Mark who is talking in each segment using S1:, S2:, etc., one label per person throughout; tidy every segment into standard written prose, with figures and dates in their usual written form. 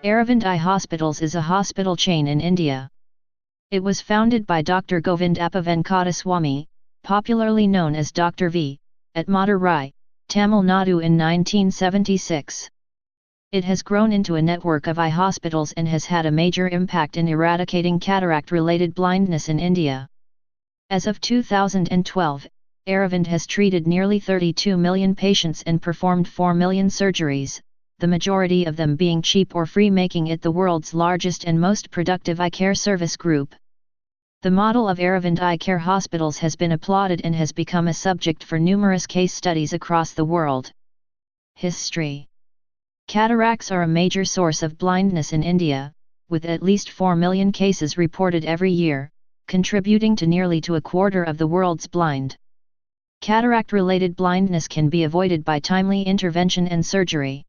S1: Aravind Eye Hospitals is a hospital chain in India. It was founded by Dr. Govindappa Venkataswamy, popularly known as Dr. V, at Madurai, Tamil Nadu in 1976. It has grown into a network of eye hospitals and has had a major impact in eradicating cataract-related blindness in India. As of 2012, Aravind has treated nearly 32 million patients and performed 4 million surgeries, the majority of them being cheap or free, making it the world's largest and most productive eye care service group. The model of Aravind Eye Care Hospitals has been applauded and has become a subject for numerous case studies across the world. History. Cataracts are a major source of blindness in India, with at least 4 million cases reported every year, contributing to nearly a quarter of the world's blind. Cataract-related blindness can be avoided by timely intervention and surgery.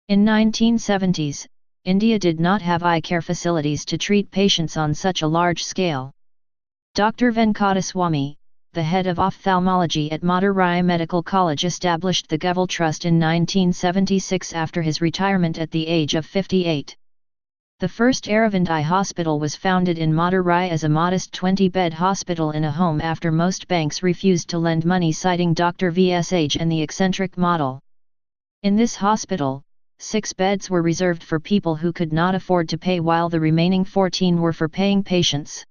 S1: In 1970s, India did not have eye care facilities to treat patients on such a large scale. Dr. Venkataswamy, the head of ophthalmology at Madurai Medical College, established the Govil Trust in 1976 after his retirement at the age of 58. The first Aravind Eye Hospital was founded in Madurai as a modest 20-bed hospital in a home after most banks refused to lend money, citing Dr. V's age and the eccentric model. In this hospital, 6 beds were reserved for people who could not afford to pay, while the remaining 14 were for paying patients.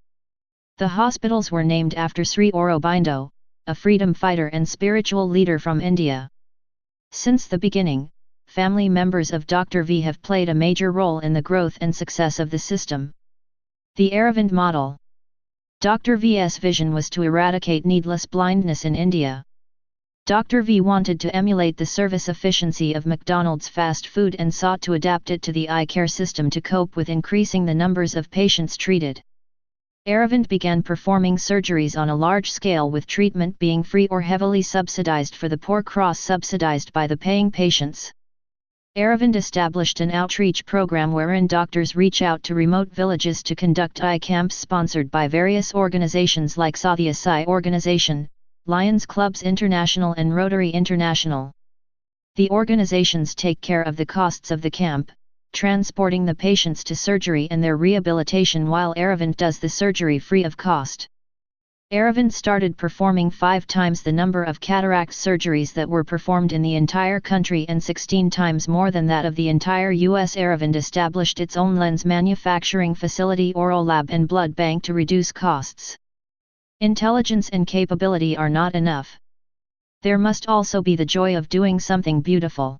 S1: The hospitals were named after Sri Aurobindo, a freedom fighter and spiritual leader from India. Since the beginning, family members of Dr. V have played a major role in the growth and success of the system. The Aravind model. Dr. V's vision was to eradicate needless blindness in India. Dr. V wanted to emulate the service efficiency of McDonald's fast food and sought to adapt it to the eye care system to cope with increasing the numbers of patients treated. Aravind began performing surgeries on a large scale, with treatment being free or heavily subsidized for the poor, cross-subsidized by the paying patients. Aravind established an outreach program wherein doctors reach out to remote villages to conduct eye camps sponsored by various organizations like Sathya Sai Organization, Lions Clubs International and Rotary International. The organizations take care of the costs of the camp, transporting the patients to surgery and their rehabilitation, while Aravind does the surgery free of cost. Aravind started performing 5 times the number of cataract surgeries that were performed in the entire country and 16 times more than that of the entire US. Aravind established its own lens manufacturing facility, oral lab and blood bank to reduce costs. Intelligence and capability are not enough. There must also be the joy of doing something beautiful.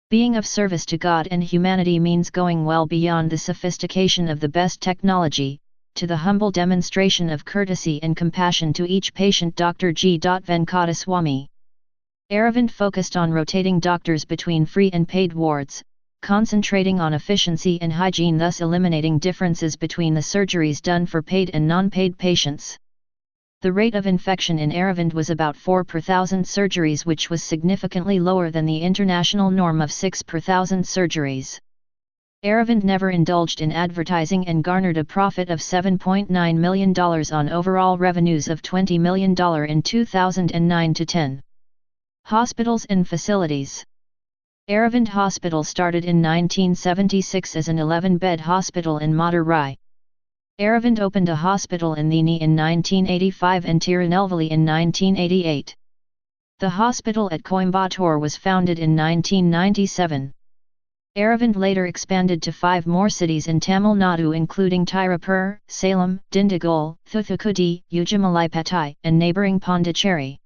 S1: Being of service to God and humanity means going well beyond the sophistication of the best technology, to the humble demonstration of courtesy and compassion to each patient. Dr. G. Venkataswamy. Aravind focused on rotating doctors between free and paid wards, concentrating on efficiency and hygiene, thus eliminating differences between the surgeries done for paid and non-paid patients. The rate of infection in Aravind was about 4 per 1,000 surgeries, which was significantly lower than the international norm of 6 per 1,000 surgeries. Aravind never indulged in advertising and garnered a profit of $7.9 million on overall revenues of $20 million in 2009-10. Hospitals and facilities. Aravind Hospital started in 1976 as an 11-bed hospital in Madurai. Aravind opened a hospital in Theni in 1985 and Tirunelveli in 1988. The hospital at Coimbatore was founded in 1997. Aravind later expanded to 5 more cities in Tamil Nadu, including Tirupur, Salem, Dindigul, Thoothukudi, Udumalaipetai, and neighbouring Pondicherry.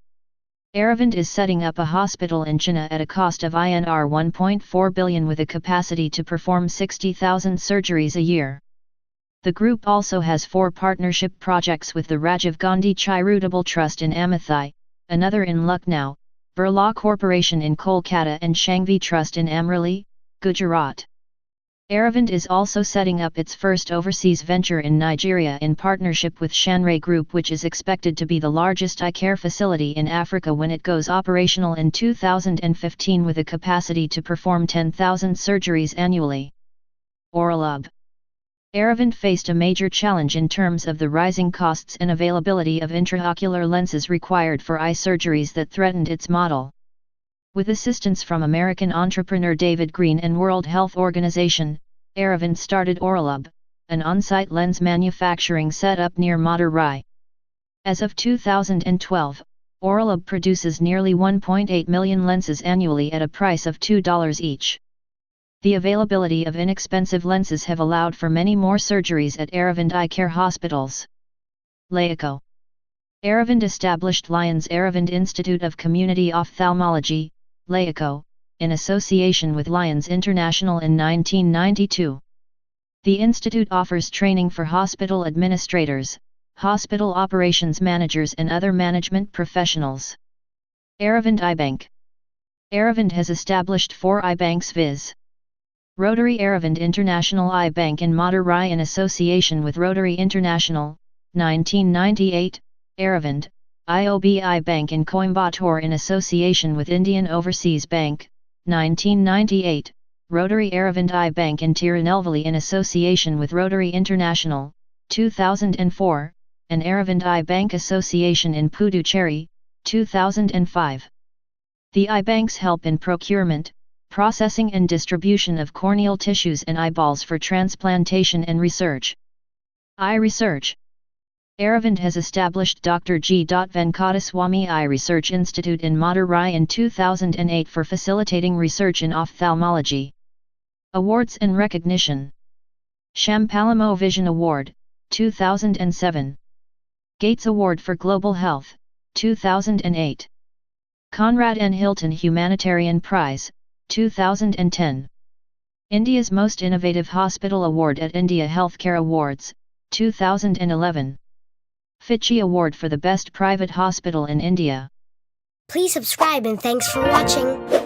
S1: Aravind is setting up a hospital in Chennai at a cost of INR 1.4 billion with a capacity to perform 60,000 surgeries a year. The group also has 4 partnership projects with the Rajiv Gandhi Charitable Trust in Amathai, another in Lucknow, Birla Corporation in Kolkata and Shangvi Trust in Amreli, Gujarat. Aravind is also setting up its first overseas venture in Nigeria in partnership with Shanray Group, which is expected to be the largest eye care facility in Africa when it goes operational in 2015 with a capacity to perform 10,000 surgeries annually. Oralub. Aravind faced a major challenge in terms of the rising costs and availability of intraocular lenses required for eye surgeries that threatened its model. With assistance from American entrepreneur David Green and World Health Organization, Aravind started Oralab, an on-site lens manufacturing setup near Madurai. As of 2012, Oralab produces nearly 1.8 million lenses annually at a price of $2 each. The availability of inexpensive lenses have allowed for many more surgeries at Aravind eye care hospitals. Tedco. Aravind established Lions Aravind Institute of Community Ophthalmology, Tedco, in association with Lions International in 1992. The institute offers training for hospital administrators, hospital operations managers and other management professionals. Aravind Eye Bank. Aravind has established 4 eye banks viz. Rotary Aravind International Eye Bank in Madurai in association with Rotary International, 1998, Aravind, IOB Eye Bank in Coimbatore in association with Indian Overseas Bank, 1998, Rotary Aravind Eye Bank in Tirunelveli in association with Rotary International, 2004, and Aravind Eye Bank Association in Puducherry, 2005. The eye banks help in procurement, processing and distribution of corneal tissues and eyeballs for transplantation and research. Eye research. Aravind has established Dr. G. Venkataswamy Eye Research Institute in Madurai in 2008 for facilitating research in ophthalmology. Awards and recognition. Shampalamo Vision Award, 2007. Gates Award for Global Health, 2008. Conrad N. Hilton Humanitarian Prize, 2010. India's Most Innovative Hospital Award at India Healthcare Awards, 2011. FICCI Award for the Best Private Hospital in India.
S2: Please subscribe and thanks for watching.